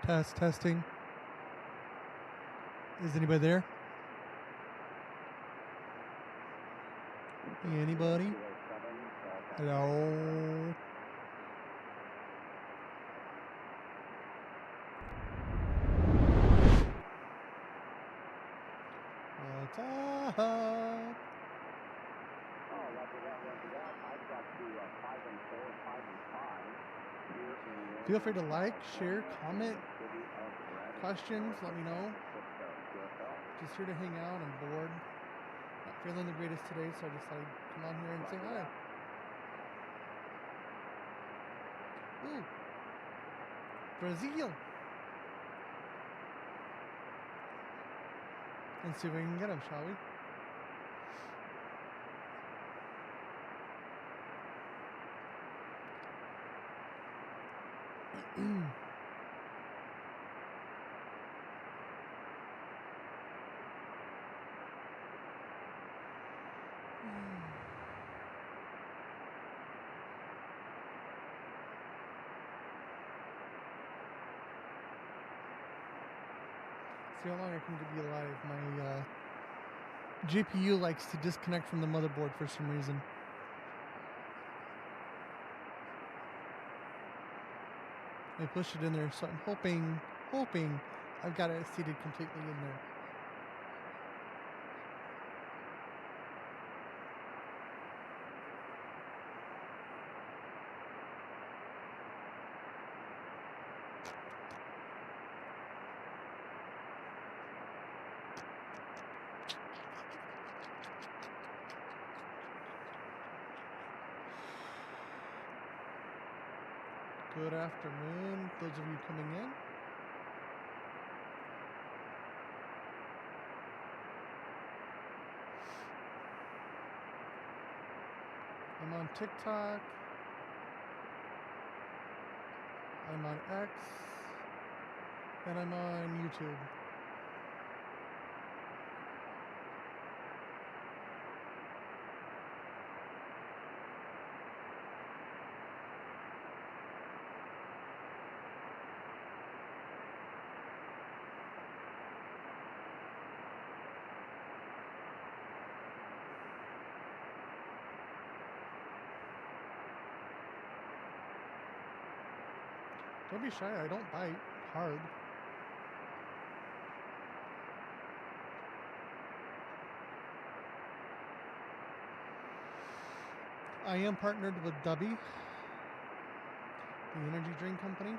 Testing. Is anybody there? Anybody? Hello? What's up? Feel free to like, share, comment, questions, let me know. Just here to hang out. I'm bored. Not feeling the greatest today, so I decided to come on here and say hi. Ooh. Brazil. Let's see if we can get him, shall we? See how long I can be alive. My GPU likes to disconnect from the motherboard for some reason. I pushed it in there, so I'm hoping I've got it seated completely in there. Good afternoon, those of you coming in. I'm on TikTok. I'm on X. And I'm on YouTube. Don't be shy, I don't bite hard. I am partnered with Dubby, the energy drink company.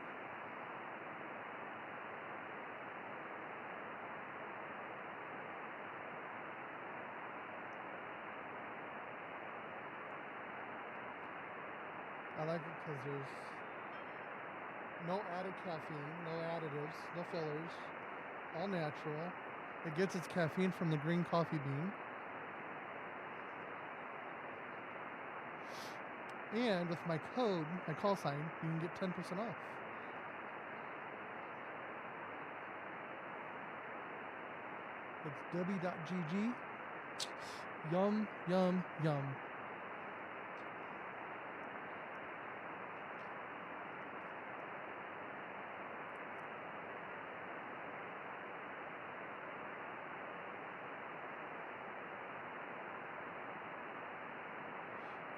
I like it because there's no added caffeine, no additives, no fillers, all natural. It gets its caffeine from the green coffee bean. And with my code, my call sign, you can get 10% off. It's w.gg. Yum, yum, yum.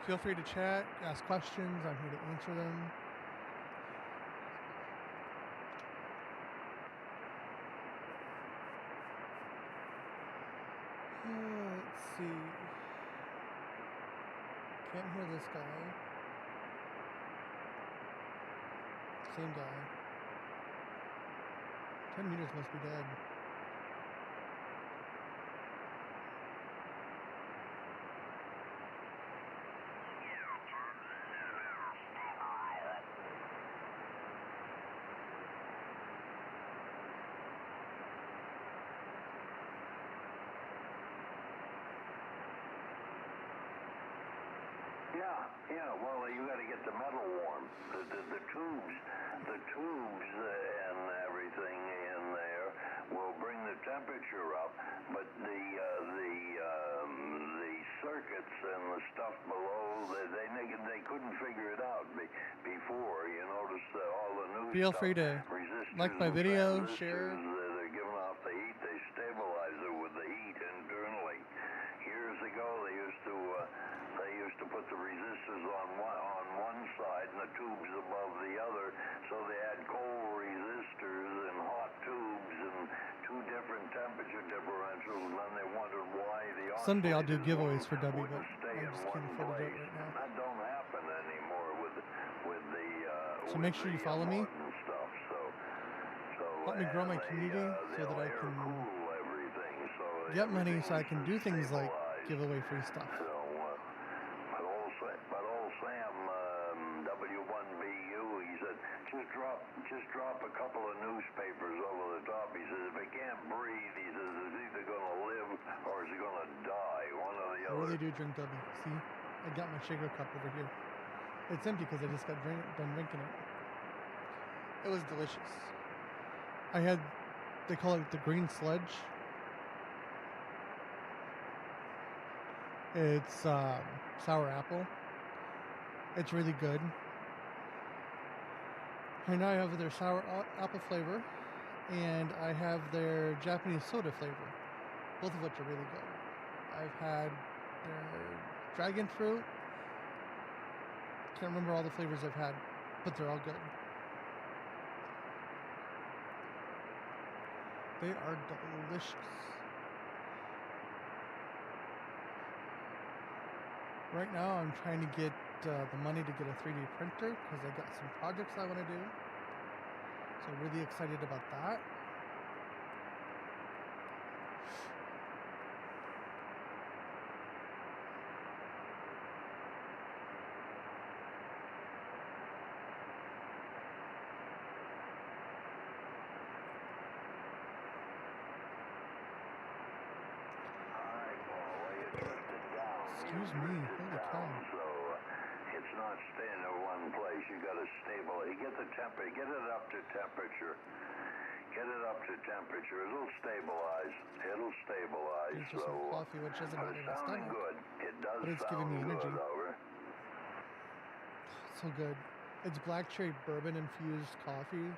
Feel free to chat, ask questions. I'm here to answer them. Let's see. Can't hear this guy. Same guy. 10 meters must be dead. Yeah, well, you got to get the metal warm. The tubes and everything in there will bring the temperature up, but the circuits and the stuff below, they couldn't figure it out before. You notice that all the new Feel stuff free to Like my video, share. They're giving off the heat. They stabilize it with the heat internally. Years ago, they used to put the resistors on one side and the tubes above the other, so they had cold resistors and hot tubes and two different temperature differentials, and then they wondered why the Someday I'll do giveaways for W, but wouldn't stay I'm in just one getting footage of it place. right now. That don't happen anymore with the So make sure you follow me. modern stuff. Help me grow my community so that I can get money so I can do things like give away free stuff. So, but old Sam, W1BU, he said, just drop a couple of newspapers over the top. He says, if it can't breathe, he says, it's either going to live or it's going to die, one or the I other. really do drink W. See, I got my shaker cup over here. It's empty because I just got done drinking it. It was delicious. I had, they call it the green sludge. It's sour apple. It's really good. Right now I have their sour apple flavor, and I have their Japanese soda flavor, both of which are really good. I've had their dragon fruit. Can't remember all the flavors I've had, but they're all good. They are delicious. Right now I'm trying to get the money to get a 3D printer because I got some projects I want to do. So really excited about that. Excuse me, holy cow. So it's not staying in one place. You got to stabilize. You get the temperature. Get it up to temperature. Get it up to temperature. It'll stabilize. It'll stabilize. It's just some coffee, which doesn't but matter it's my sounding stomach. good. It does But it's sound giving me energy. good over. So good. It's black cherry bourbon infused coffee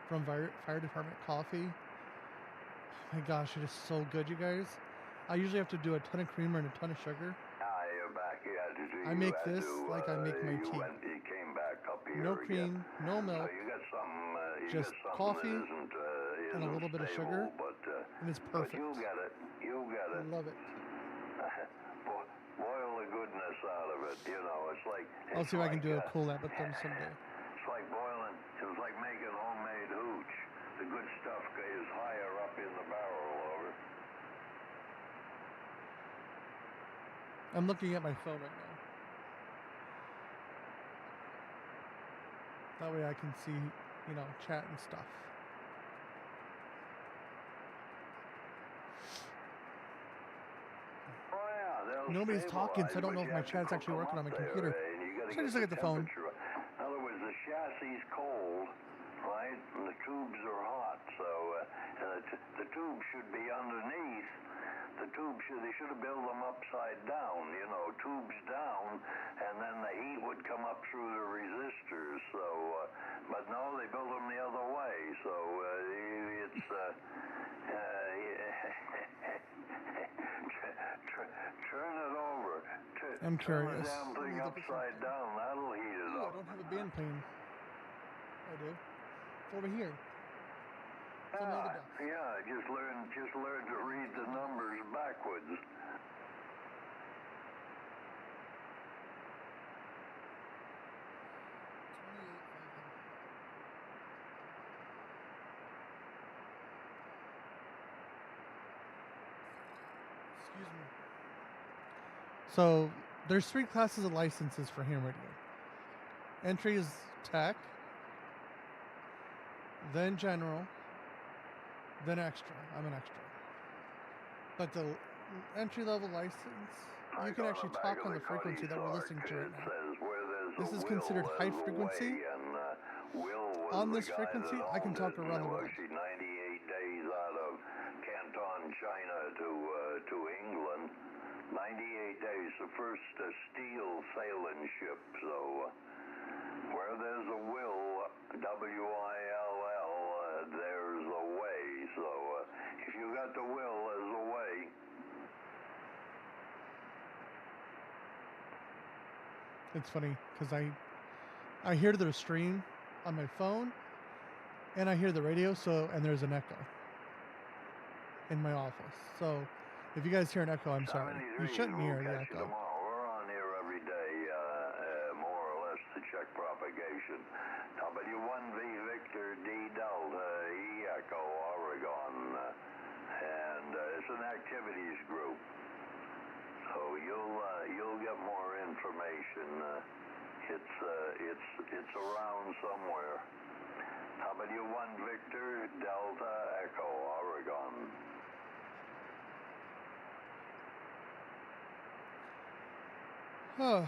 from Fire Department Coffee. Oh my gosh, it is so good, you guys. I usually have to do a ton of creamer and a ton of sugar. You're back. You had to do. I make this like I make my tea. You came back up here. No cream, no milk, So you got something. just coffee that and a little bit of sugar, and it's perfect. But you'll get it. You'll get it. I love it. Boil the goodness out of it. You know, it's like. I'll see if I can do a collab with them someday. It's like boiling. It was like making homemade hooch. The good stuff is higher up in the barrel over. I'm looking at my phone right now. That way I can see, you know, chat and stuff. Oh yeah, nobody's talking, so I don't know if my chat's actually working on my computer. So I just look at the phone. In other words, the chassis is cold, right? And the tubes are hot, so the tube should be underneath. The tube they should have built them upside down, you know, tubes down, and then the heat would come up through the resistors. So, but no, they built them the other way. So it's turn it over. I'm curious. Turn the damn thing upside down. That'll heat it up. I don't have a band playing. I do. It's over here. Yeah, just learn to read the numbers backwards. Excuse me. So there's 3 classes of licenses for ham radio. Entry is tech, then general, then extra. I'm an extra. But the entry-level license, you can actually talk on the frequency that we're listening to right now. This is considered high frequency. On this frequency, I can talk around the world. 98 days out of Canton, China to England. 98 days, the first steel sailing ship. So where there's a will, W-I-L-L, It's funny because I hear their stream on my phone, and I hear the radio. And there's an echo in my office. So if you guys hear an echo, I'm sorry. You shouldn't hear the echo. We're on here every day, more or less, to check propagation. W1V Victor D Delta E Echo Oregon, and it's an activities group. So you'll get more information. It's around somewhere. W1 Victor Delta Echo Oregon. Oh.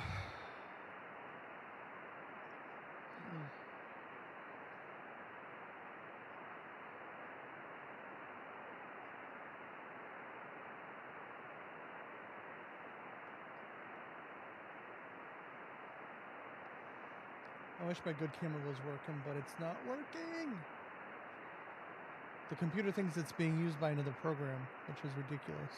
I wish my good camera was working, but it's not working. The computer thinks it's being used by another program, which is ridiculous.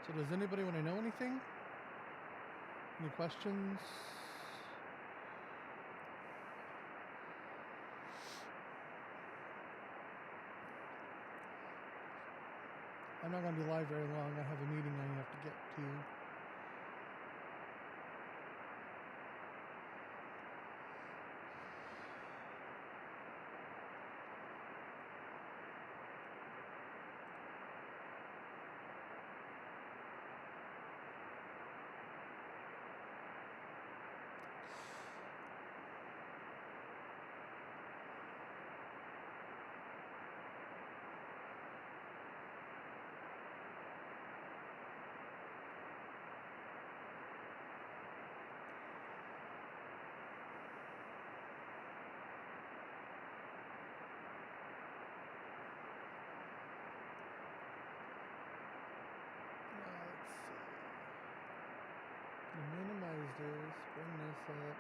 So does anybody want to know anything? Any questions? I'm not going to be live very long. I have a meeting I have to get to. Minimize this, bring this up,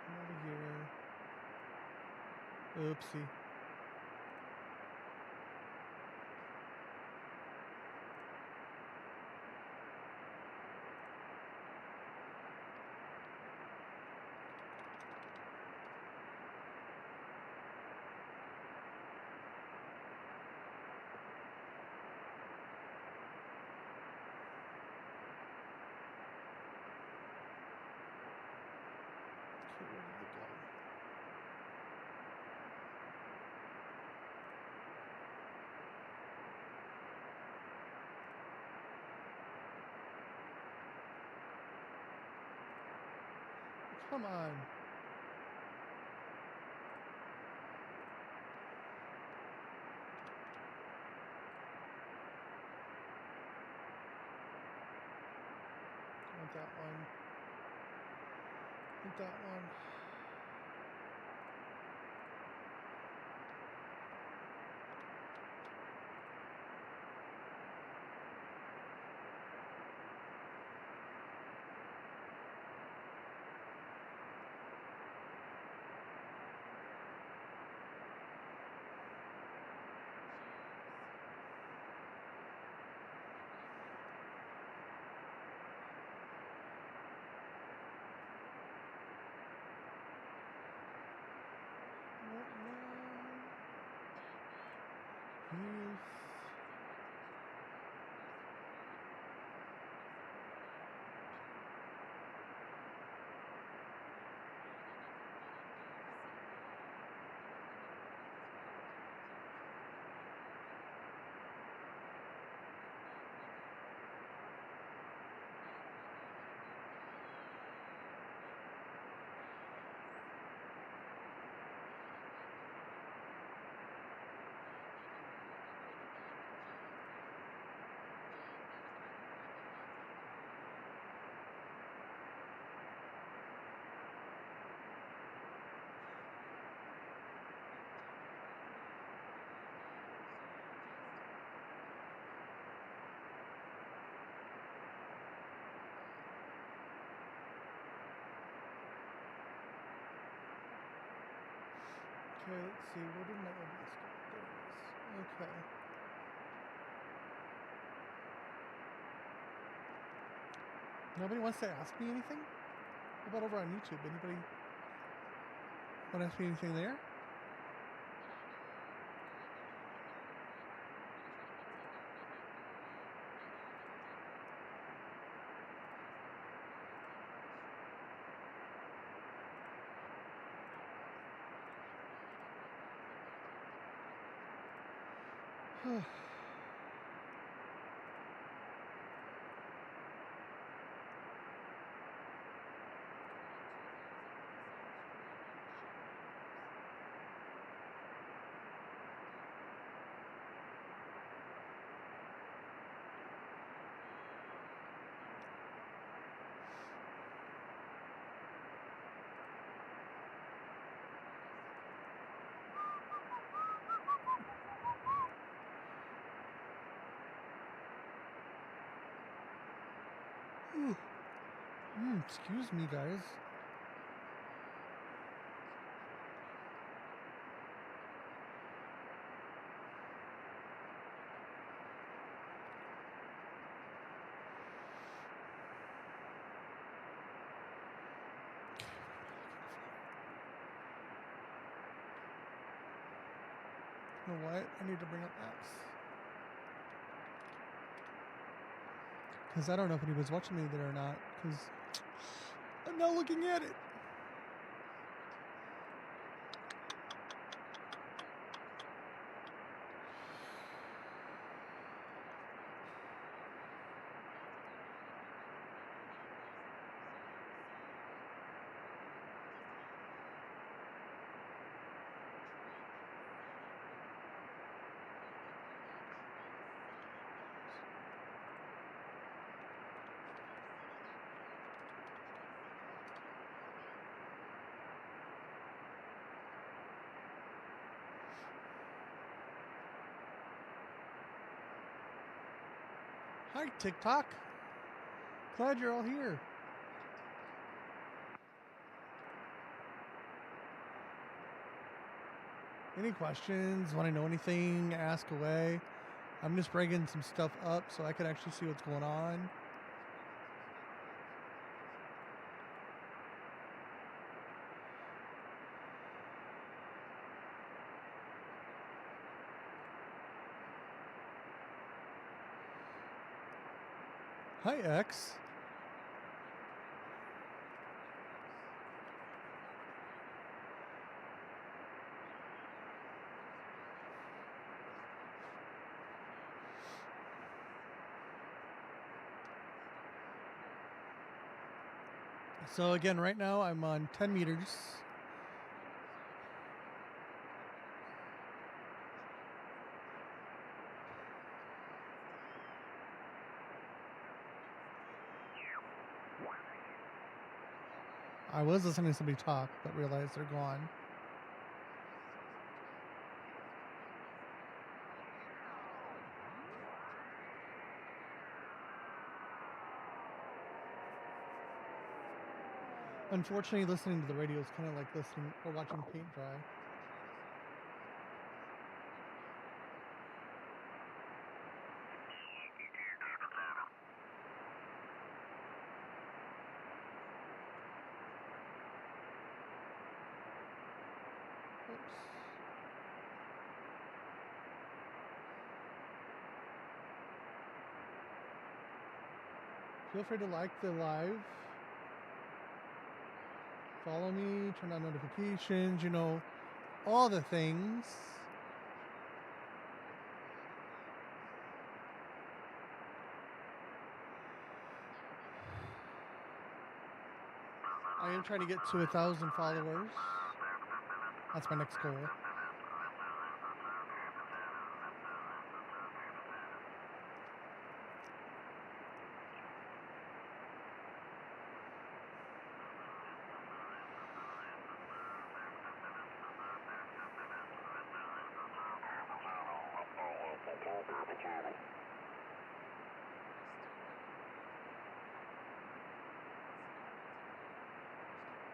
come over here, oopsie. Okay, where did it go? Come on. Want that one. Want that one. Peace. Okay, let's see. Where did my OBS go? There it is. Okay. Nobody wants to ask me anything? How about over on YouTube? Anybody want to ask me anything there? Excuse me, guys. You know what? I need to bring up X. Because I don't know if anybody's watching me there or not. Because I'm not looking at it. Hi, TikTok. Glad you're all here. Any questions? Want to know anything? Ask away. I'm just bringing some stuff up so I can actually see what's going on. Hi, X. So again, right now I'm on 10 meters. I was listening to somebody talk, but realized they're gone. Unfortunately, listening to the radio is kind of like listening or watching paint dry. Oops. Feel free to like the live. Follow me, turn on notifications, you know, all the things. I am trying to get to 1,000 followers. That's my next goal.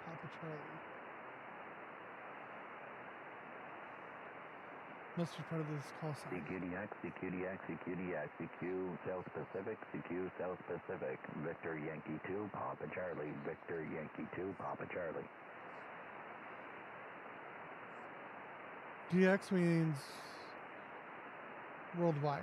Papa Charlie. Must be part of this call sign. CQDX, CQDX, CQDX, CQ, South Pacific, CQ, South Pacific, Victor Yankee 2, Papa Charlie, Victor Yankee 2, Papa Charlie. DX means worldwide.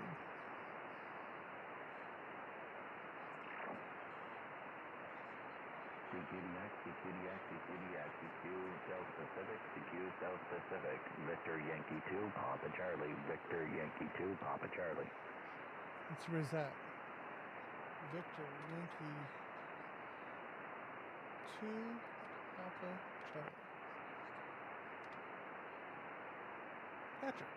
CQDX, CQDX, CQDX, CQ, South Pacific, CQ, South Pacific, Victor Yankee 2, Papa Charlie, Victor Yankee 2, Papa Charlie. Let's reset. Victor Yankee 2, Papa Charlie. Patrick.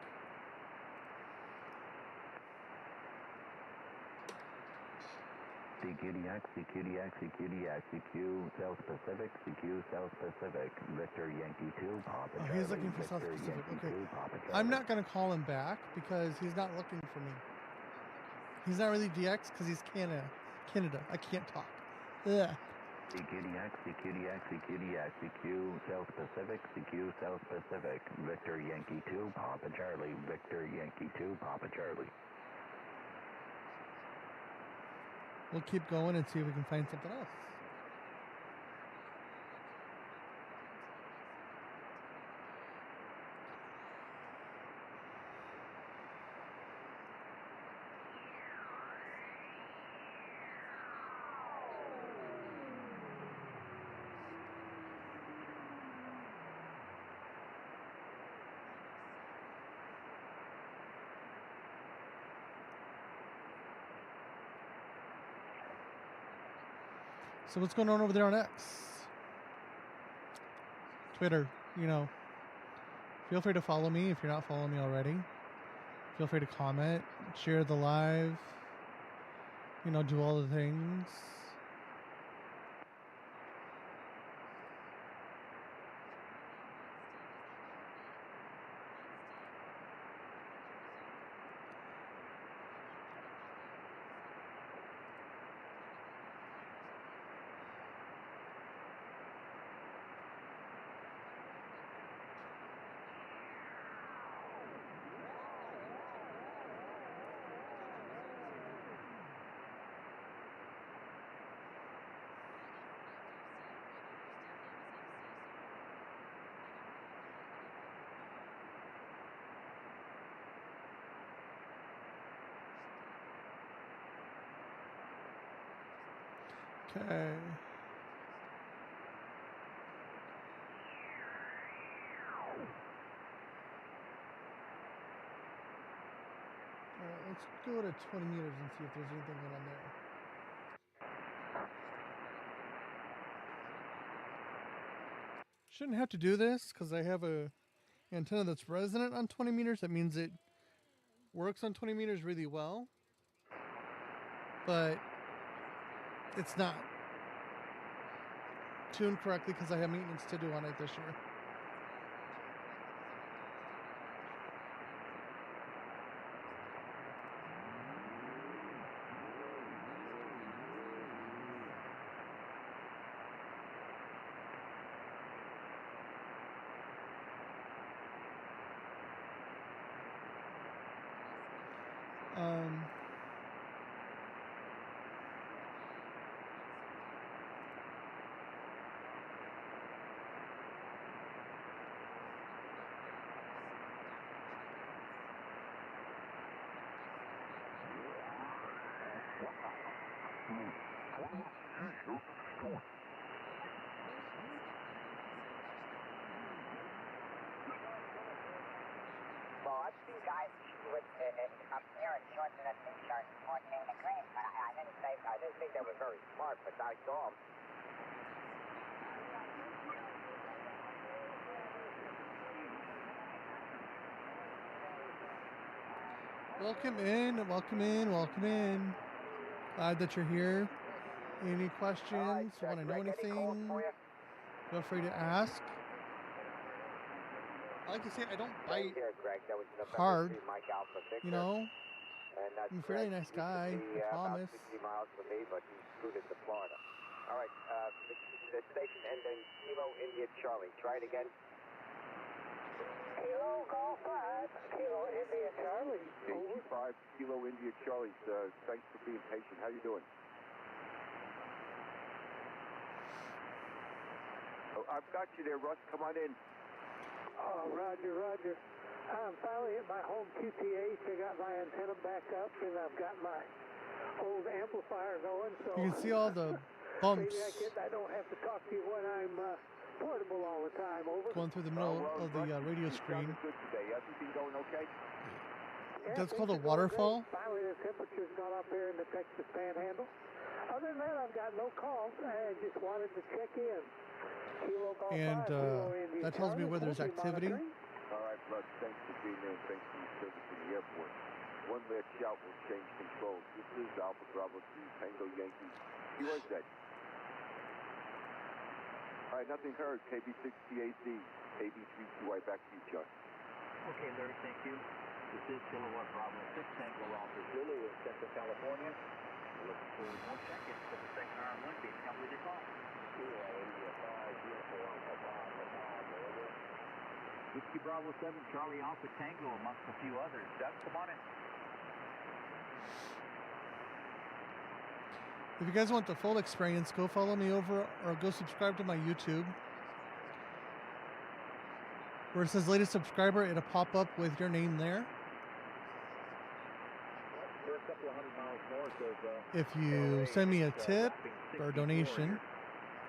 CQDX, CQDX, CQDX, CQ, South Pacific, CQ, South Pacific, Victor Yankee 2, Papa Charlie. He's looking for South Victor Pacific. Yankee Okay. 2, Papa Charlie. I'm not going to call him back because he's not looking for me. He's not really DX because he's Canada. I can't talk. Ugh. CQDX, CQDX, CQDX, CQ, South Pacific, CQ, South Pacific, Victor Yankee 2, Papa Charlie, Victor Yankee 2, Papa Charlie. We'll keep going and see if we can find something else. So what's going on over there on X? Twitter, you know. Feel free to follow me if you're not following me already. Feel free to comment, share the live, you know, do all the things. Okay. Alright, let's go to 20 meters and see if there's anything going on there. Shouldn't have to do this because I have a antenna that's resonant on 20 meters. That means it works on 20 meters really well. But it's not tuned correctly because I have maintenance to do on it this year. Well, I've seen guys with up here in shorts and a t-shirt pointing the green, but I didn't think they were very smart, but I saw them. Welcome in, welcome in, welcome in. Glad that you're here. Any questions? Want to know anything? Feel free to ask. Like I say, I don't bite hard, you know. I'm a fairly nice guy, I promise. Miles from me, but he scooted to Florida. All right, the station ending Kilo India Charlie. Try it again. Kilo Kilo Golf 5, Kilo India Charlie. Over. JT5 Kilo India Charlie. Thanks for being patient. How you doing? Oh, I've got you there, Russ. Come on in. Oh, Roger, Roger. I'm finally at my home QTH. I got my antenna back up, and I've got my old amplifier going. So You can see all the bumps maybe I don't have to talk to you when I'm portable all the time. Over. going through the middle of the radio screen. Good today. Everything going okay? That's called a waterfall. Finally, the temperature's gone up here in the Texas Panhandle. Other than that, I've got no calls. I just wanted to check in. Kilo Golf 5, And Kilo India that tells me Charlie. where there's We'll be activity. monitoring. All right, Russ. Thanks for being there. Thanks for your service in the airport. One last shout will change controls. This is Alpha Bravo 2 Tango Yankee USA. All right, nothing heard. KB6TAC, AB3QI. Back to you, John. Okay, Larry, thank you. This is Kilowatt Bravo 6 Tango Alpha Zulu in Central California. We're looking for 1 second for the second hour of Monday. Complete the call. Whiskey Bravo 7 Charlie Alpha Tango amongst a few others. Doug, come on in. If you guys want the full experience, go follow me over or go subscribe to my YouTube. Where it says latest subscriber, it'll pop up with your name there. We're a couple of 100 miles north of If you send me a tip or a donation,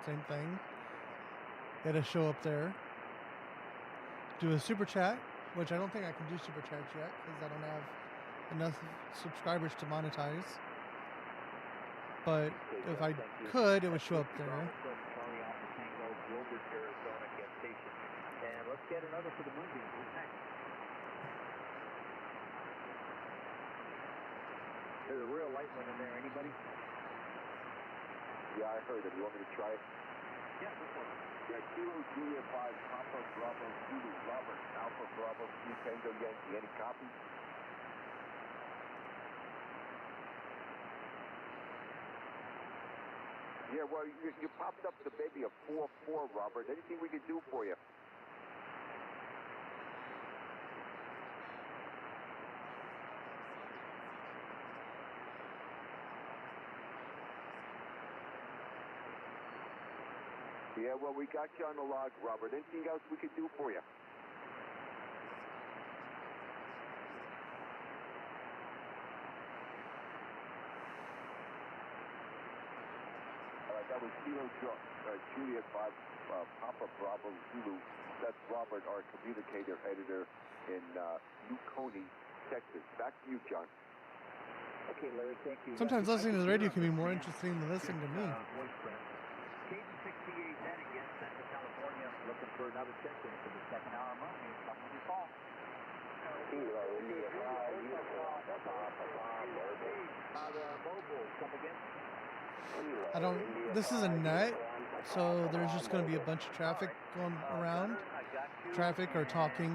same thing, it'll show up there. Do a super chat, which I don't think I can do super chats yet because I don't have enough subscribers to monetize. But if I could, it would show up there. Charlie Alpha Tango, Gilbert, Arizona, gas station. And let's get another for the Moonbeam. Who's next? There's a real light one in there. Anybody? Yeah, I heard it. You want me to try it? Yeah, this one. Yeah, Kilo Julia 5 Papa Bravo Zulu Robert Alpha Bravo 3 Tango Yankee. Any copy? Yeah, well, you popped up the baby of 4-4, Robert. Anything we could do for you? Yeah, well, we got you on the log, Robert. Anything else we could do for you? All right, that was Kilo Juliet 5 Papa Bravo Zulu. That's Robert, our communicator editor in New Coney, Texas. Back to you, John. Okay, Larry, thank you. Sometimes listening to the radio can be more interesting than listening to me. KB68 then again, Central California, looking for another check-in for the second hour of Monday. Come on your call. Mobile, come again. I don't. This is a net, so there's just going to be a bunch of traffic going around. Traffic or talking.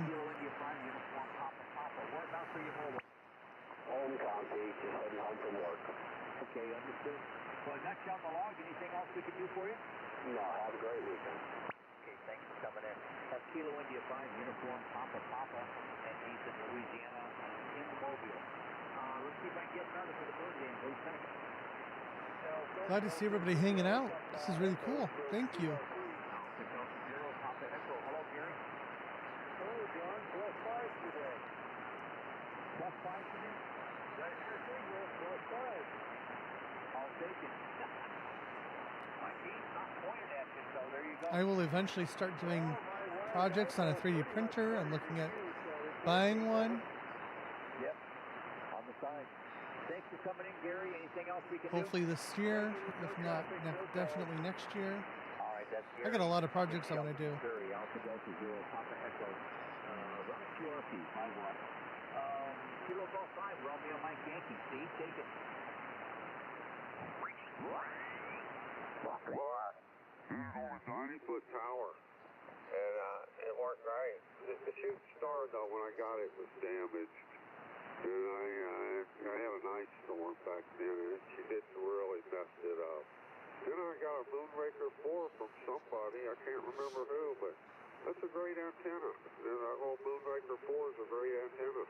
Home copy, just heading home from work. Okay, understood. Well, I got you on the log. Anything else we can do for you? No, have a great weekend. Okay, thanks for coming in. That's Kilo India 5, uniform Papa, and he's in Louisiana, in Mobile. Let's see if I can get another for the Moon game. Who's next? Glad to see everybody hanging out. This is really cool. Thank you. Papa Echo. Hello, Gary. Hello, John. +5 today. +5 today? That's your signal. +5. I'll take it. My team's not pointed at you, so there you go. I will eventually start doing projects on a 3D printer. I'm looking at buying one. Yep, on the side. Thanks for coming in, Gary. Anything else we can Hopefully this year, if not definitely next year. do? All right, that's I got a lot of projects I want to do. Gary, Alpha Delta Zero, Papa Echo. Run QRP, 5-1. Kilo Golf 5, Romeo Mike Yankee. Steve, take it. He's on a 90-foot tower, and it worked great. The shooting star, though, when I got it, was damaged, and I had an ice storm back then, and she just really messed it up. Then I got a Moonraker 4 from somebody, I can't remember who, but That's a great antenna. That whole Moonraker 4 is a great antenna.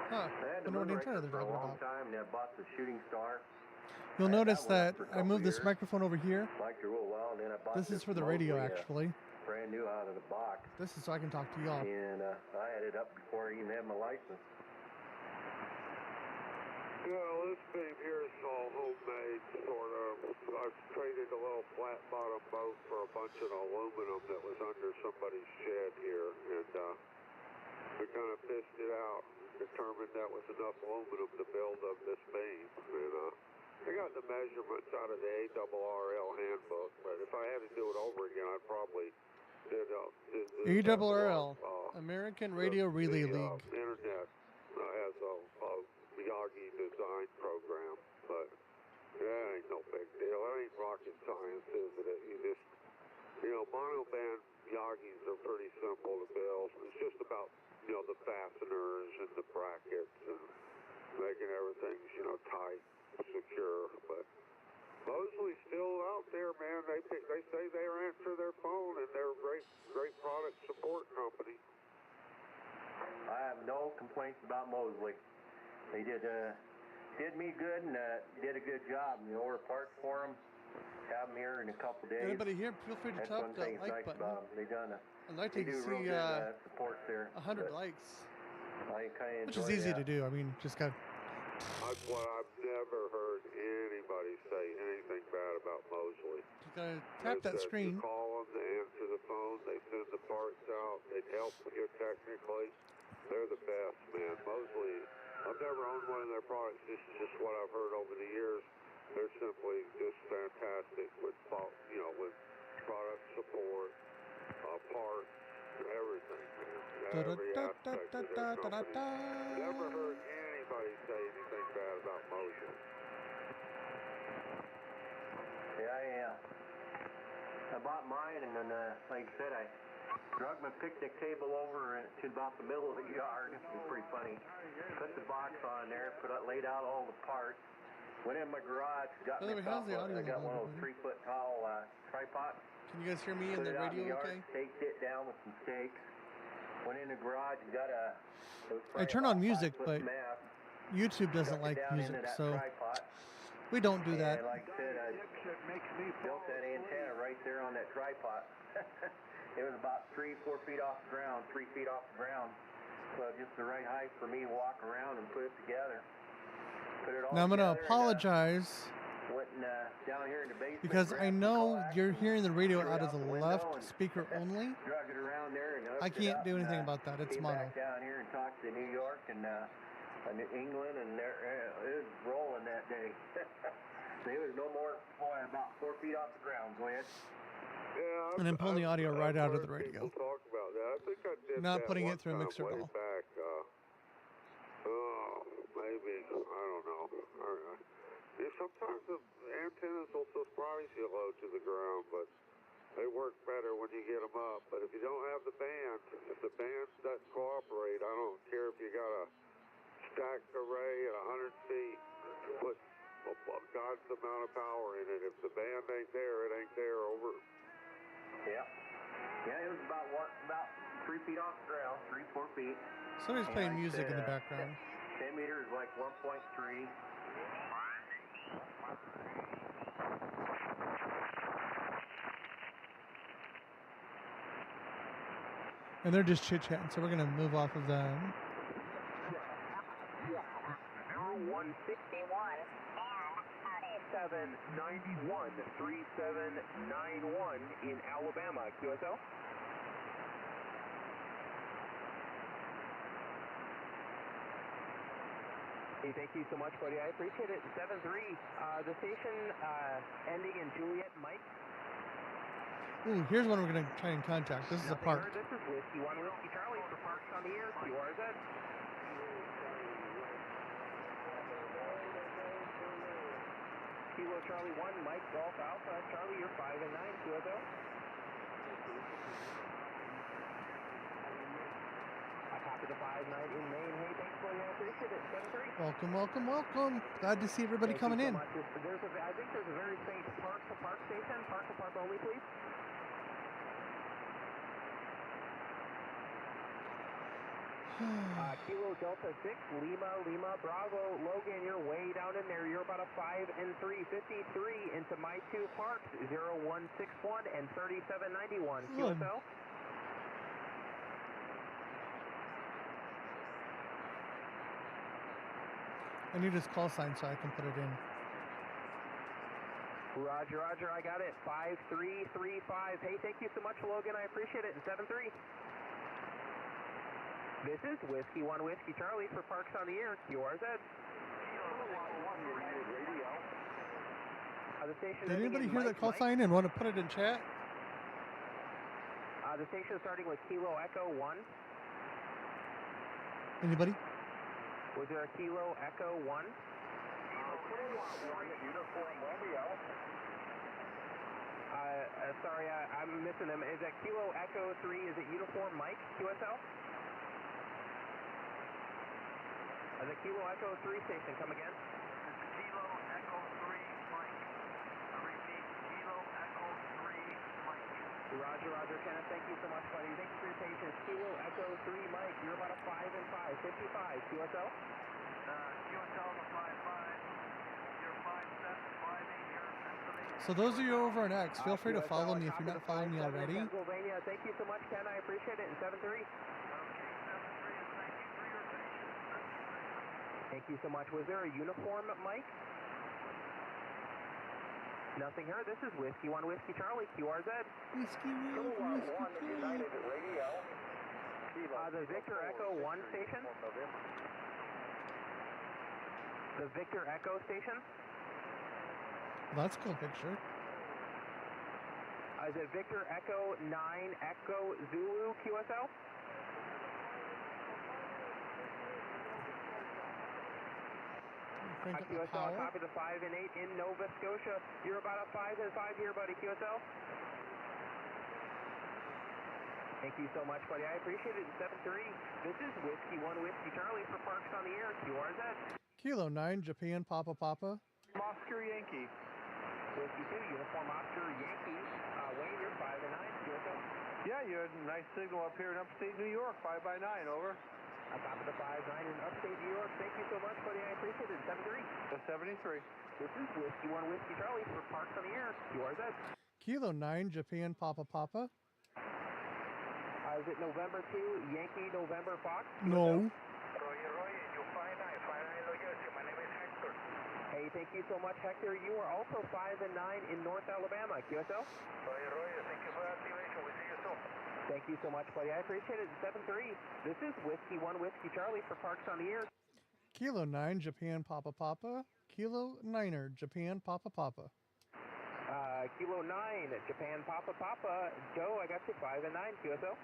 Huh. I had the Wonder what antenna Moonraker they're for a talking long about. time, and I bought the Shooting Star. You'll I had notice that one that for a I couple moved this years. microphone over here. Liked it real well, and then I bought This is for the radio, Mosley, actually. brand new out of the box. This is so I can talk to y'all. And I had it up before I even had my license. Yeah, this beam here is all homemade, sort of. I've traded a little flat bottom boat for a bunch of aluminum that was under somebody's shed here, and we kind of fished it out, determined that was enough aluminum to build up this beam. And I got the measurements out of the ARRL handbook, but if I had to do it over again, I'd probably ARRL, American Radio Relay League. Internet has a Yagi design program, but that ain't no big deal. That ain't rocket science, is it? Monoband Yagis are pretty simple to build. It's just about, the fasteners and the brackets and making everything, tight, secure. But Mosley's still out there, man. They say they answer their phone, and they're a great product support company. I have no complaints about Mosley. They did me good and did a good job. Order parts for them, have them here in a couple days. Anybody here, feel free to That's tap one that thing like nice button. about them. I'd like to They do real see good support there. 100 but likes, I kind of which is enjoy easy that. to do. I mean, just got. That's why I've never heard anybody say anything bad about Mosley. Just gotta tap that screen. You call them, they answer the phone, they send the parts out, they help you technically. They're the best, man. Mosley, I've never owned one of their products. This is just what I've heard over the years. They're simply just fantastic with, with product support, parts, everything, man. Every aspect of their company. Never heard anybody say anything bad about Mosley. Yeah, I bought mine, and then, like I said, I drug my picnic table over to about the middle of the yard. It was pretty funny. Put the box on there, laid out all the parts. Went in my garage, got By the way, how's the audio I got one of level, those 3-foot tall tripods. Can you guys hear me in Put the it out in radio the yard, okay? staked it down with some stakes. Went in the garage and got I turn on music, but YouTube doesn't like music, so we don't do that. And like I said, I built that antenna right there on that tripod. It was about 3-4 feet off the ground, 3 feet off the ground. So just the right height for me to walk around and put it together. Put it all Now I'm going to together, apologize went down here in the basement, because I grabbed know the coax, you're hearing the radio threw it out of out the the window left and speaker only. drug it around there and hooked I it can't up do and, anything about that. It's came mono. back down here and talked to New York and England, and it was rolling that day. There was no more, about 4 feet off the ground. Go ahead. Yeah, And I'm pulling the audio right out of the heard radio. people talk about that. I think I did Not that putting one it through a time mixer way at all. back. Maybe, I don't know. Sometimes the antennas will surprise you low to the ground, but they work better when you get them up. But if you don't have the band, if the band doesn't cooperate, I don't care if you got a stacked array at 100 feet, put God's amount of power in it. If the band ain't there, it ain't there. Over. Yeah. Yeah, it was about 3 feet off the ground, 3-4 feet. Somebody's playing And music in the background. 10 meters like 1.3. And they're just chit-chatting, so we're going to move off of them. 161. 791 3791 in Alabama, QSL. Hey, thank you so much, buddy. I appreciate it. 7-3, the station ending in Juliet Mike. Ooh, here's one we're going to try and contact. This is a park. This is Whiskey 1 Whiskey Charlie for Parks on the Air, QRZ. Kilo Charlie 1, Mike Golf Alpha. Charlie, you're 5 and 9, QSL. I copy the 5-9 in Maine. Hey, thanks, buddy. I appreciate it. 7-3. Welcome, welcome, welcome. Glad to see everybody Thank coming you in. so much. I think there's a very faint park to park station. Park to park only, please. Kilo Delta 6, Lima, Bravo. Logan, you're way down in there. You're about a 5 and 3, 53 into my two parks, 0161 and 3791. QSL. I need his call sign so I can put it in. Roger, I got it. 5335. Hey, thank you so much, Logan. I appreciate it. And 73. This is Whiskey 1 Whiskey Charlie for Parks on the Air, QRZ. The station. Did anybody hear that call sign and want to put it in chat? The station is starting with Kilo Echo 1. Anybody? Was there a Kilo Echo 1? Uniform Romeo. Sorry, I'm missing them. Is that Kilo Echo 3? Is it Uniform Mike, QSL? The Kilo Echo 3 station, come again? Kilo Echo 3 Mike. I repeat, Kilo Echo 3 Mike. Roger, Kenneth. Thank you so much, buddy. Thanks for your patience. Kilo Echo 3 Mike. You're about a 5 and 5, 55. QSL? QSL to 55. You're 5758 here in Pennsylvania. So those of you over on X, feel free to follow me if you're not following me already. Pennsylvania. Thank you so much, Ken. I appreciate it. And 73. Thank you so much. Was there a uniform, Mike? Nothing here. This is Whiskey 1 Whiskey Charlie, QRZ. Whiskey 1 Whiskey Charlie. The Victor Echo 1 station. The Victor Echo station. That's a cool picture. Is it Victor Echo 9 Echo Zulu QSL? QSL, copy the 5 and 8 in Nova Scotia. You're about a 5 and 5 here, buddy. QSL. Thank you so much, buddy. I appreciate it. 7-3. This is Whiskey 1 Whiskey Charlie for Parks on the Air, QRZ. Kilo 9, Japan Papa. Oscar Yankee. Whiskey 2, Uniform Oscar Yankee. Wayne, you're 5 and 9, QSL. Yeah, you had a nice signal up here in upstate New York, 5 by 9, over. On top of the 5-9 in upstate New York. Thank you so much, buddy. I appreciate it. 7-3. The 73. This is Whiskey 1 Whiskey Charlie for Parks on the Air, QRZ. Kilo 9, Japan Papa. Is it November 2, Yankee November Fox? No. Roger, you 59 New Jersey. My name is Hector. Hey, thank you so much, Hector. You are also 5 and 9 in North Alabama, QSL. Roger, thank you for the activation. We'll see you soon. Thank you so much, buddy. I appreciate it. 7-3. This is Whiskey 1 Whiskey Charlie for Parks on the Air. Kilo 9, Japan Papa. Kilo 9er, Japan Papa. Kilo 9, Japan Papa. Joe, I got you 5 and 9, QSL.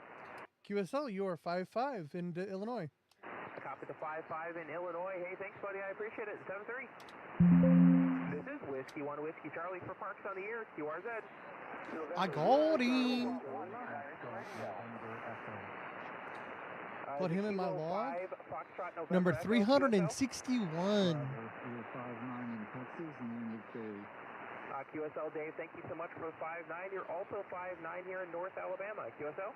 QSL, you are 5-5 in Illinois. I copied the 5-5 in Illinois. Hey, thanks, buddy. I appreciate it. 7-3. This is Whiskey 1 Whiskey Charlie for Parks on the Air, QRZ. I got him. Put him in my log. Number 361. QSL Dave, thank you so much for the 5-9. You're also 5-9 here in North Alabama. QSL?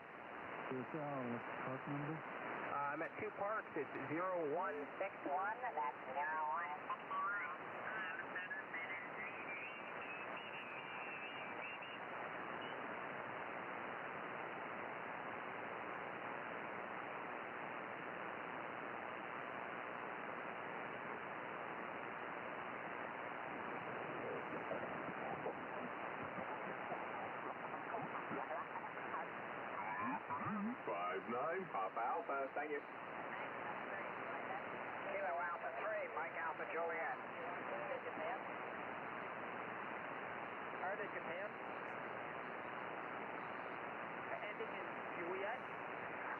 QSL, what's the park number? I'm at 2 parks. It's 0161. That's 0161. Papa Alpha, thank you. Kilo Alpha 3, Mike Alpha Juliet. Japan? Are they Japan? Ending in Juliet?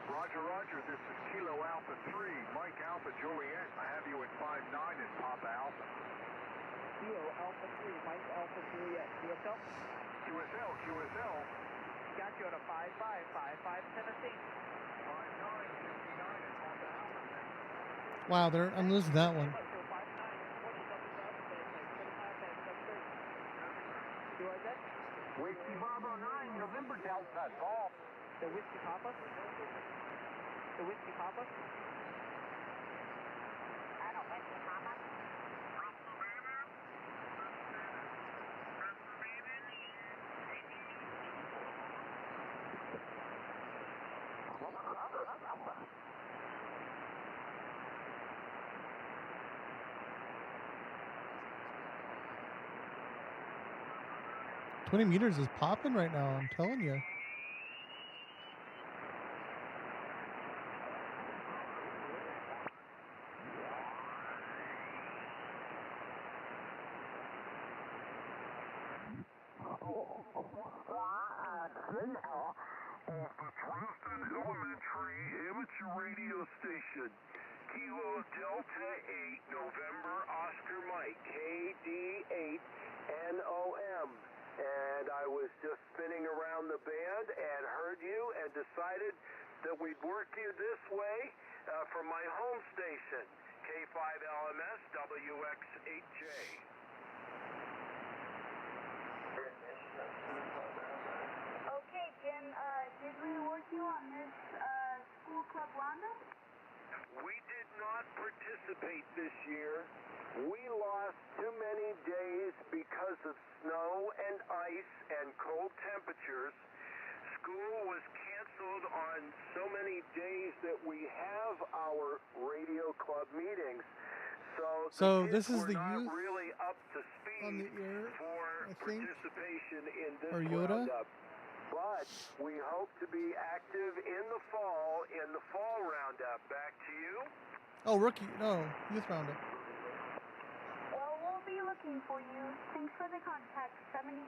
Roger, this is Kilo Alpha 3, Mike Alpha Juliet. I have you at 5-9 in Papa Alpha. Kilo Alpha 3, Mike Alpha Juliet. QSL? QSL. Got you at a 5-5, Tennessee. Wow, I'm losing that one. Whiskey Bravo 9, November Delta, Golf. The Whiskey Papa? Delta Whiskey Papa. Colonel Whiskey Papa. $20 meters is popping right now, I'm telling you. Houston Elementary Amateur Radio Station. Kilo Delta 8, November Oscar Mike, KD8NOM. And I was just spinning around the band and heard you and decided that we'd work you this way from my home station, K5LMS WX8J. Okay, Jim, did we work you on this school club roundup? We did not participate this year. We lost too many days because of snow and ice and cold temperatures. School was canceled on so many days that we have our radio club meetings. So the this kids is were the not youth really up to on speed the air, for I think, participation in this or Yoda. roundup. But we hope to be active in the fall roundup. Back to you. Oh, rookie. No, youth roundup. Well, we'll be looking for you. Thanks for the contact, 73.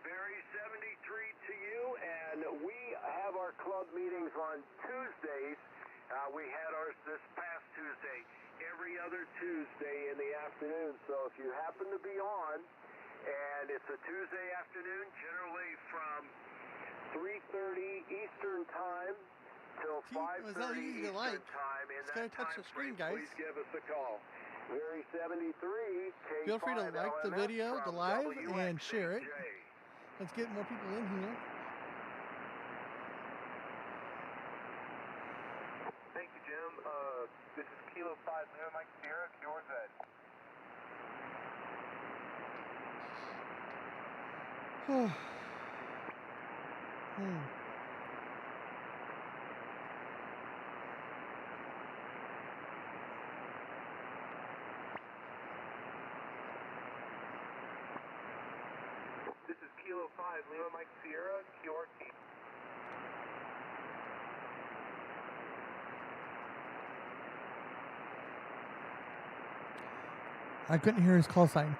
Barry, 73 to you, and we have our club meetings on Tuesdays. We had ours this past Tuesday, every other Tuesday in the afternoon. So if you happen to be on, and it's a Tuesday afternoon, generally from 3:30 Eastern Time till 5:30 Eastern Time. In Just gotta that touch time the screen, frame, guys. please give us a call. Barry 73, K5 Feel free to like the LMS video, the from live, WXAJ. and share it. Let's get more people in here. Thank you, Jim. This is Kilo 5 Lima Mike Sierra, QRZ. This is Kilo 5 Lima Mike Sierra, QRT. I couldn't hear his call sign.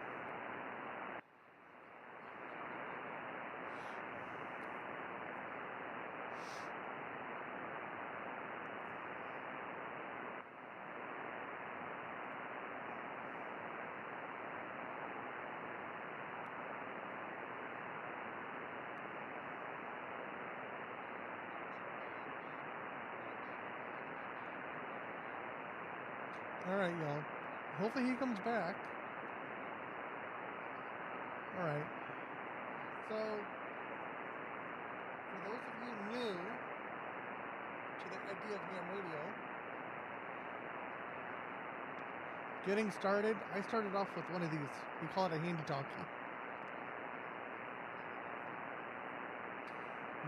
All right, y'all. Hopefully he comes back. All right. So, for those of you new to the idea of ham radio, getting started, I started off with one of these. We call it a handy talkie.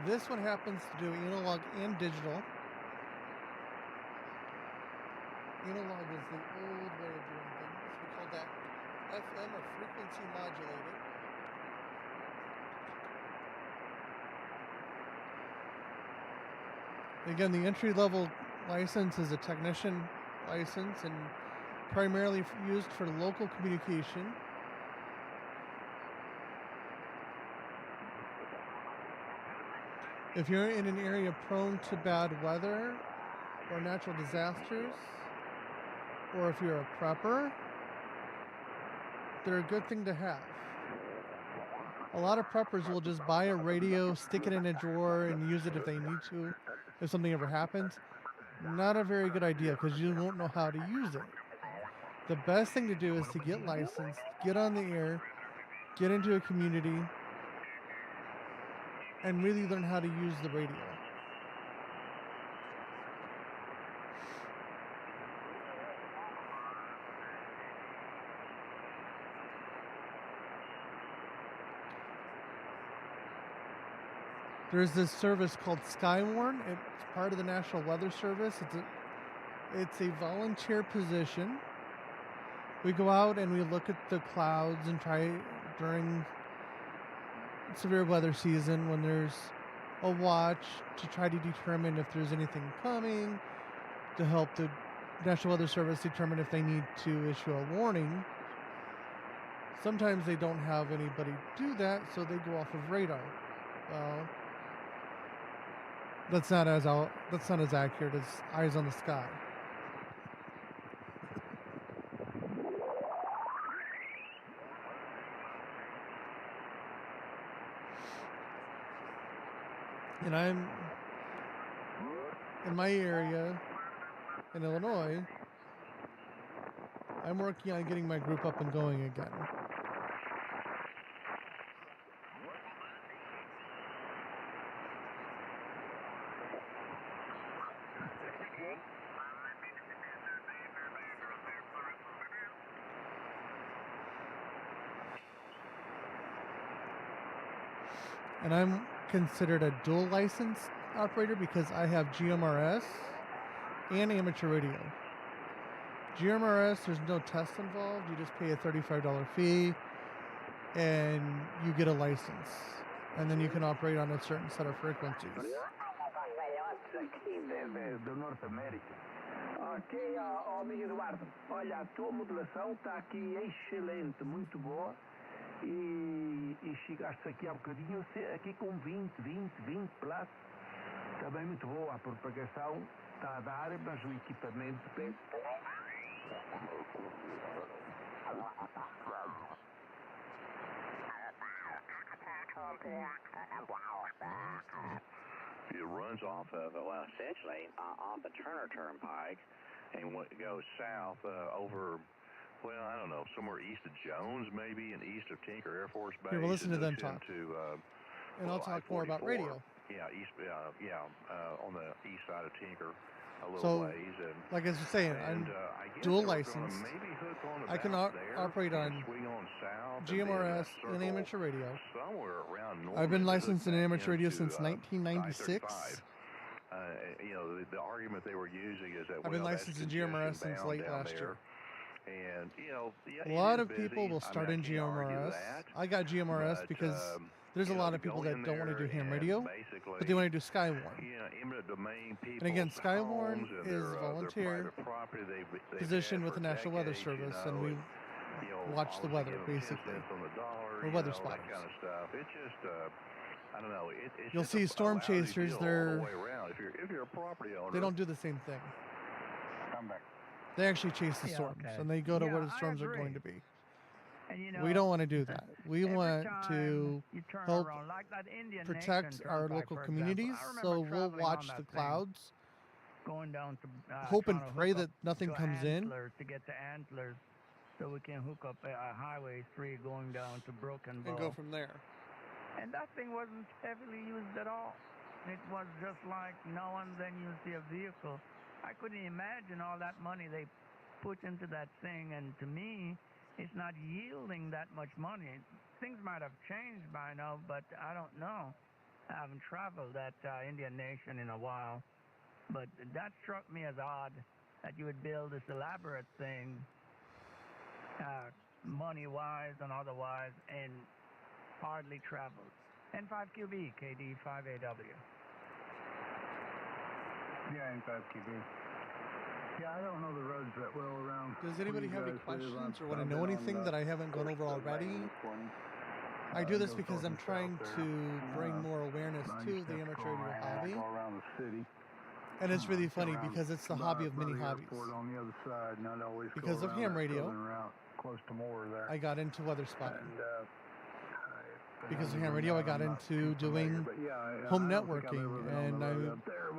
This one happens to do analog and digital. Analog is the old way of doing things. We call that FM, or frequency modulated. Again, the entry-level license is a technician license and primarily used for local communication. If you're in an area prone to bad weather or natural disasters, or if you're a prepper, they're a good thing to have. A lot of preppers will just buy a radio, stick it in a drawer, and use it if they need to, if something ever happens. Not a very good idea, because you won't know how to use it. The best thing to do is to get licensed, get on the air, get into a community, and really learn how to use the radio. there's this service called Skywarn. It's part of the National Weather Service. It's a volunteer position. We go out and we look at the clouds and try during severe weather season when there's a watch to try to determine if there's anything coming, to help the National Weather Service determine if they need to issue a warning. Sometimes they don't have anybody do that, so they go off of radar. Well, that's not as accurate as eyes on the sky. And I'm in my area in Illinois. I'm working on getting my group up and going again. And I'm considered a dual license operator because I have GMRS and amateur radio. GMRS, there's no test involved. You just pay a $35 fee and you get a license. And then you can operate on a certain set of frequencies. Aqui do Norte América. Ok, amigo Eduardo. Olha, a tua modulação está aqui excelente, muito boa. E chegaste aqui há bocadinho aqui com 20 plus. Também muito boa a propagação. Está a dar, mas o equipamento tem. It runs off of, well, essentially off the Turner Turnpike and goes south over, well, I don't know, somewhere east of Jones, maybe, and east of Tinker Air Force Base. Here, we'll listen to them talk. And I'll talk more about radio. Yeah, on the east side of Tinker. So, like I was saying, I'm dual licensed. I can operate on GMRS and amateur radio. I've been licensed in amateur radio since 1996. The argument they were using is that I've been licensed in GMRS since late last year. And a lot of people will start in GMRS. I got GMRS because there's a lot of people that don't want to do ham radio, but they want to do Skywarn. And again, Skywarn is a volunteer position with the National Weather Service, and we watch the weather, basically. We're weather spotters. You'll see storm chasers, they don't do the same thing. They actually chase the storms, and they go to where the storms are going to be. And, we don't want to do that. We want to help protect our local communities, so we'll watch the clouds, going down to, hope and pray that nothing comes in. To get to Antlers, so we can hook up Highway 3 going down to Broken Bow. And go from there. And that thing wasn't heavily used at all. It was just like now and then you see a vehicle. I couldn't imagine all that money they put into that thing, and to me, it's not yielding that much money. Things might have changed by now, but I don't know. I haven't traveled that Indian Nation in a while. But that struck me as odd, that you would build this elaborate thing, money-wise and otherwise, and hardly traveled. N5QB, KD5AW. Yeah, N5QB. Yeah, I don't know the roads that well around. Does anybody have any questions or want to know anything that I haven't gone over already? I do this because I'm trying to bring more awareness to the amateur radio hobby. And it's really funny because it's the hobby of many hobbies. Because of ham radio, I got into weather spotting. Because of ham radio, I got into doing home networking, and I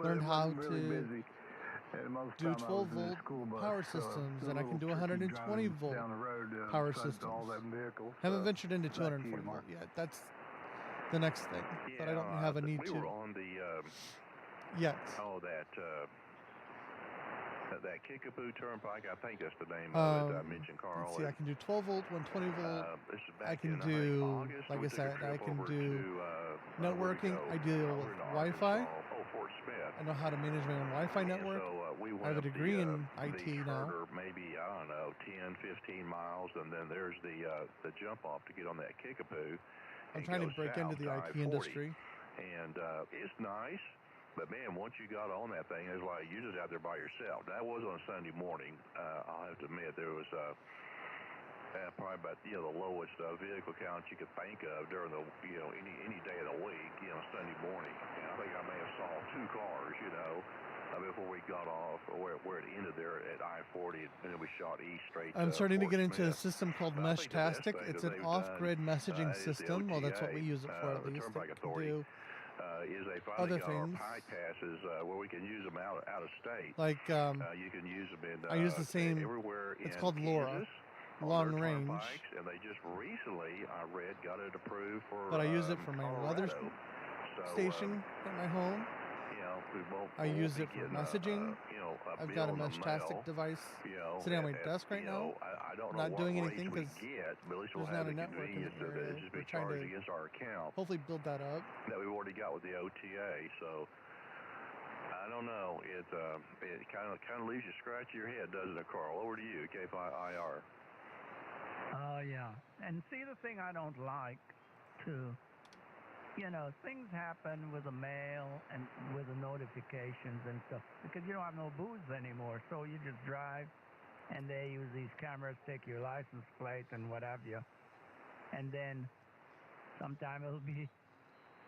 learned how to do 12-volt power systems, and I can do 120-volt power systems. Haven't ventured into 240-volt yet. That's the next thing, but I don't have a need to. We were on the yet. Oh, that that Kickapoo Turnpike, I think that's the name of it. I mentioned Carl. Let's see, I can do 12 volt, 120 volt. This is back I can in, do, August. like We I took a said, I trip can over do to, networking. I deal over with in Wi-Fi. Arkansas. Oh, Fort Smith. I know how to manage my own Wi-Fi network. So we I went have a up degree in the IT now. further, maybe, I don't know, 10, 15 miles, and then there's the jump off to get on that Kickapoo. I'm trying to break into the IT industry. And it's nice. But, man, once you got on that thing, it's like you're just out there by yourself. That was on Sunday morning. I'll have to admit, there was probably about, the lowest vehicle count you could think of during the, any day of the week, Sunday morning. And I think I may have saw 2 cars, before we got off, where it ended there at I-40, and then we shot east straight to I'm starting to Fort get into a Smith. system called Meshtastic. It's an off-grid messaging system. Well, that's what we use it for, at least. It can do is they other finally things. got our pie passes where we can use them out of state. Like, you can use them in I use the same, everywhere it's in called LoRa, Kansas, long range. And they just recently, I read, got it approved for But I use it for my weather station at my home. I use it for messaging. I've got a Meshtastic device sitting on my desk right now. I don't not know doing what anything because there's not a network in the area. Just We're be trying charged to against our account hopefully build that up. that we've already got with the OTA. So I don't know. It kind of leaves you scratching your head, doesn't it, Carl? Over to you, KFIR. Yeah. And see, the thing I don't like, too, things happen with the mail and with the notifications and stuff because you don't have no booths anymore. So you just drive, and they use these cameras, take your license plate and what have you. And then sometime it'll be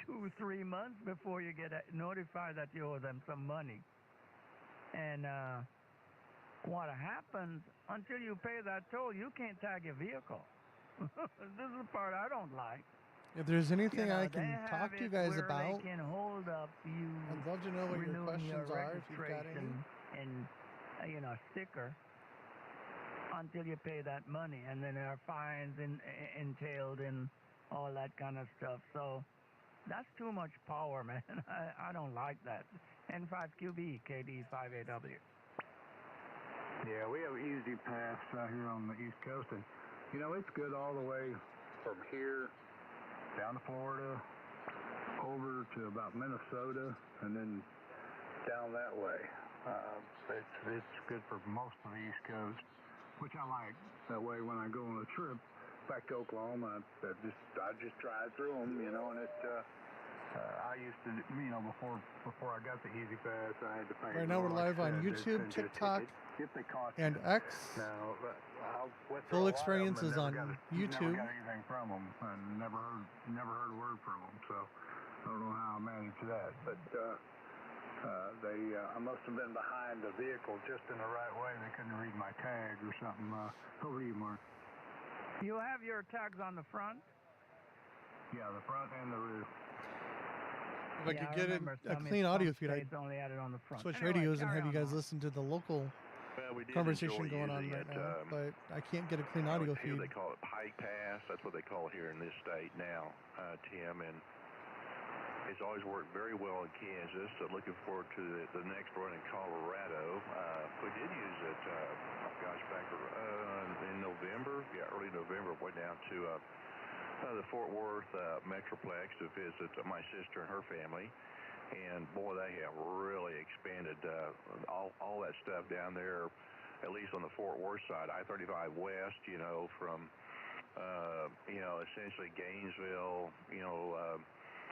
2-3 months before you get notified that you owe them some money. And what happens, until you pay that toll, you can't tag your vehicle. This is the part I don't like. If there's anything I can talk to you guys about, they can hold up you. I'd love to know what your questions are, if you've got any. And a sticker until you pay that money, and then there are fines entailed in all that kind of stuff. So that's too much power, man. I don't like that. N5QB, KD58W. Yeah, we have Easy Pass out here on the East Coast, and it's good all the way from here down to Florida, over to about Minnesota, and then down that way. It's good for most of the East Coast, which I like. That way, when I go on a trip back to Oklahoma, I just drive through them, and it. I used to, before I got the Easy Pass, I had to pay. Right now we're live on YouTube, TikTok, and X. Full Experience is on YouTube. Never got anything from them, and never heard a word from them. So I don't know how I managed that, but I must have been behind the vehicle just in the right way. They couldn't read my tag or something. Over to you, Mark. You have your tags on the front? Yeah, the front and the rear. If I could get a clean audio feed, I'd switch radios and have you guys listen to the local conversation going on right now. But I can't get a clean audio feed. They call it Pike Pass. That's what they call it here in this state now, Tim. And it's always worked very well in Kansas. So looking forward to the next run in Colorado. We did use it, back in November. Yeah, early November. Went down to the Fort Worth Metroplex to visit my sister and her family, and boy, they have really expanded all that stuff down there, at least on the Fort Worth side. I-35 West, from essentially Gainesville,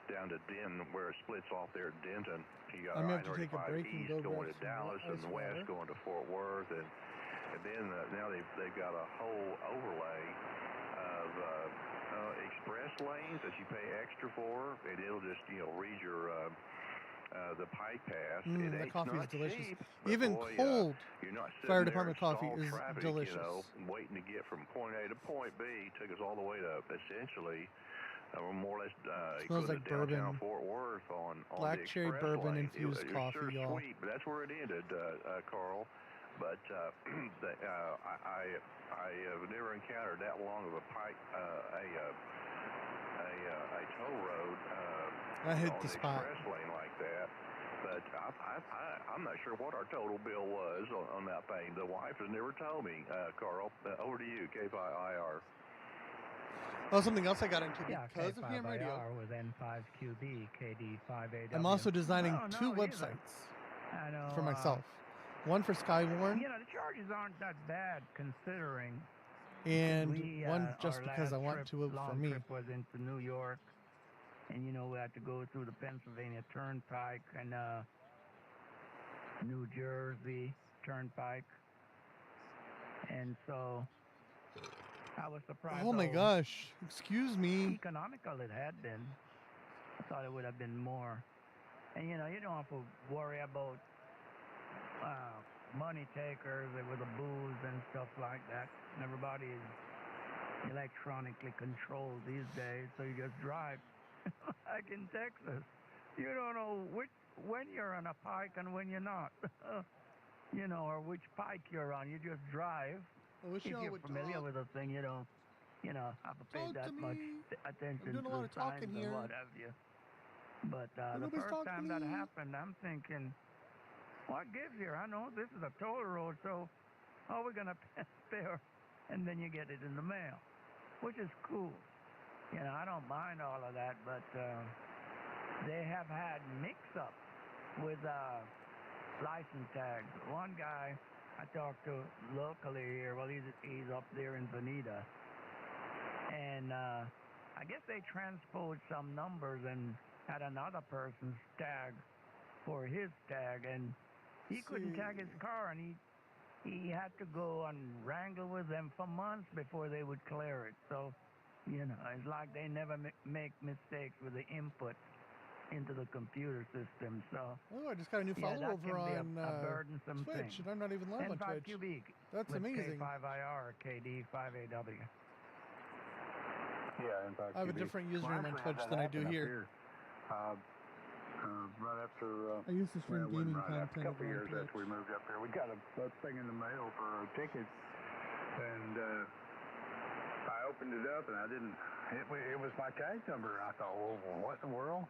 down to Denton, where it splits off there at Denton. You got I-35 East going to Dallas, and West going to Fort Worth, and then now they've got a whole overlay of express lanes that you pay extra for, and it'll just read your the Pike Pass. The coffee is delicious. Cheap, even boy, cold you're not fire department coffee is traffic, delicious. Waiting to get from point A to point B took us all the way to essentially more or less smells like bourbon. Fort Worth on Black the cherry bourbon lane. infused it was coffee, sure y'all. Sweet, but that's where it ended, Carl. But I have never encountered that long of a pipe, a toll road I hit on the the spot. express lane like that. but I'm not sure what our total bill was on that thing. The wife has never told me. Carl, over to you, K5IR. Oh, something else I got into Yeah, because of ham radio. K5IR with N5QB, KD5AW. I'm also designing I don't 2 know either. websites I know, for myself. One for Skywarn, You know, the charges aren't that bad considering. and one our just because I last want trip, to for long me. trip was into New York, and you know we had to go through the Pennsylvania Turnpike and New Jersey Turnpike, and so I was surprised. Oh my how gosh! Excuse me. economical it had been. I thought it would have been more, and you know you don't have to worry about money takers with the booze and stuff like that. Everybody is electronically controlled these days, so you just drive. Like in Texas, you don't know when you're on a pike and when you're not. You know, or which pike you're on. You just drive. I wish If y'all you're would familiar talk. with the thing, you don't, have to pay Talk to that much me. attention I'm doing to a lot the of talking signs here. or what have you. But the Nobody's first talking time to that me. happened, I'm thinking, what gives here? I know this is a toll road, so how are we going to pay her? And then you get it in the mail, which is cool. You know, I don't mind all of that, but they have had mix-ups with license tags. One guy I talked to locally here, well, he's up there in Bonita, and I guess they transposed some numbers and had another person's tag for his tag, and he couldn't tag his car, and he had to go and wrangle with them for months before they would clear it. So, you know, it's like they never make mistakes with the input into the computer system. So, Oh, I just got a new follower that over can be on a burdensome Twitch, thing. and I'm not even live on Twitch. N5QB. That's with amazing. K5IR, KD5AW. Yeah, in fact, I have a different username on Twitch than I do here. Right after I used to stream gaming a content couple over on years Twitch. after we moved up here, we got a thing in the mail for a ticket, and I opened it up, and I didn't. It was my tag number. I thought, well, what in the world?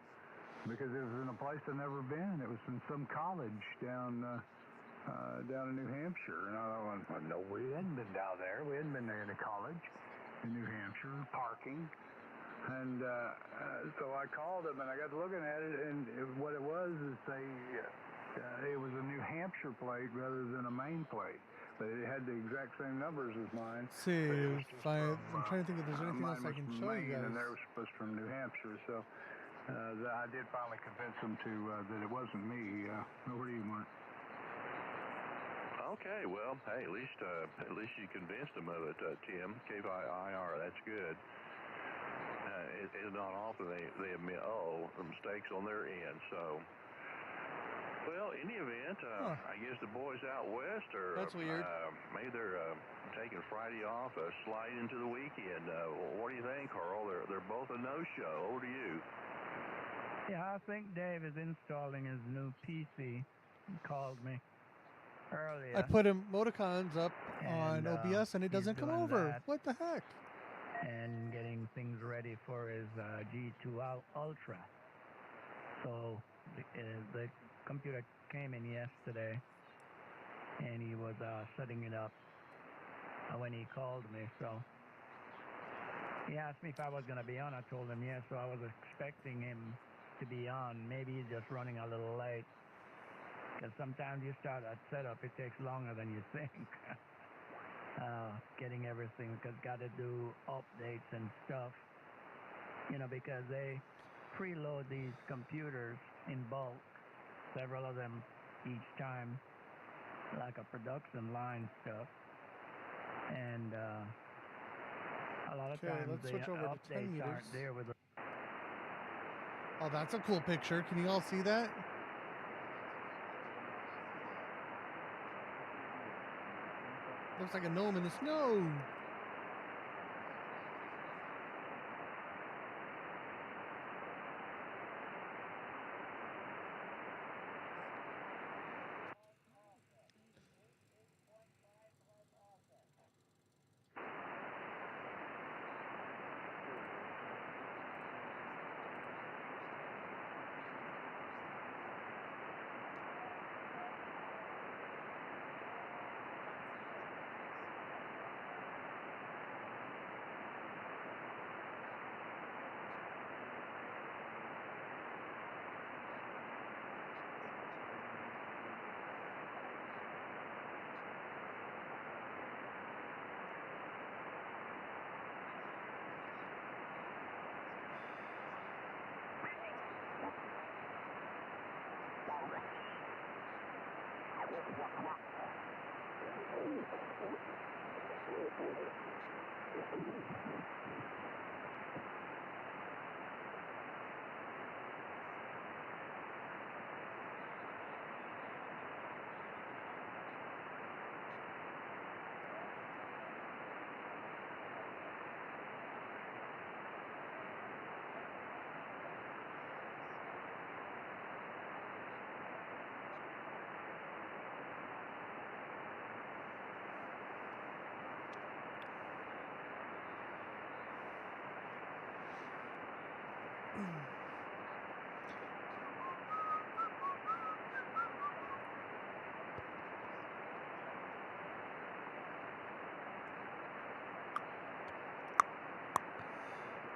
Because it was in a place I'd never been. It was in some college down in New Hampshire, and I thought, well, no, we hadn't been down there. We hadn't been there in a college in New Hampshire, parking. And so I called them, and I got to looking at it, and what it was is it was a New Hampshire plate rather than a Maine plate, but it had the exact same numbers as mine. See, I'm trying to think if there's anything else I can show you guys. And theirs was from New Hampshire, so I did finally convince them that it wasn't me. Over to you, Mark. Okay, well, hey, at least you convinced them of it, Tim. K5IR, that's good. It's not often they admit, the mistakes on their end. So, well, in the event, I guess the boys out west are. That's weird. Maybe they're taking Friday off, sliding into the weekend. What do you think, Carl? They're both a no-show. Over to you. Yeah, I think Dave is installing his new PC. He called me earlier. I put emoticons up on OBS, and it doesn't come over. That. What the heck? And getting things ready for his G2 Ultra. So the computer came in yesterday, and he was setting it up when he called me. So he asked me if I was going to be on. I told him yes, so I was expecting him to be on. Maybe he's just running a little late, because sometimes you start that setup, it takes longer than you think. Getting everything, because got to do updates and stuff, because they preload these computers in bulk, several of them each time, like a production line stuff, and a lot of times let's the switch over to 10 updates meters. aren't there with the. Oh, that's a cool picture. Can you all see that? Looks like a gnome in the snow.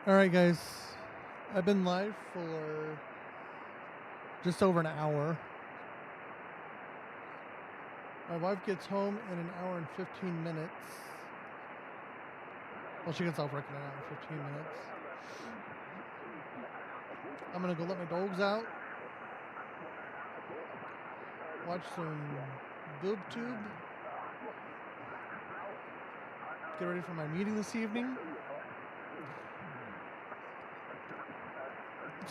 Alright guys, I've been live for just over an hour. My wife gets home in an hour and 15 minutes. Well, she gets off work in an hour and 15 minutes. I'm gonna go let my dogs out. Watch some BoobTube. Get ready for my meeting this evening.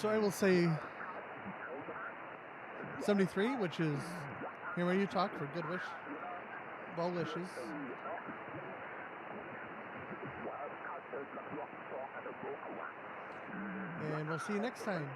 So I will say 73, which is Hear Me You Talk for good wish, well wishes. And we'll see you next time.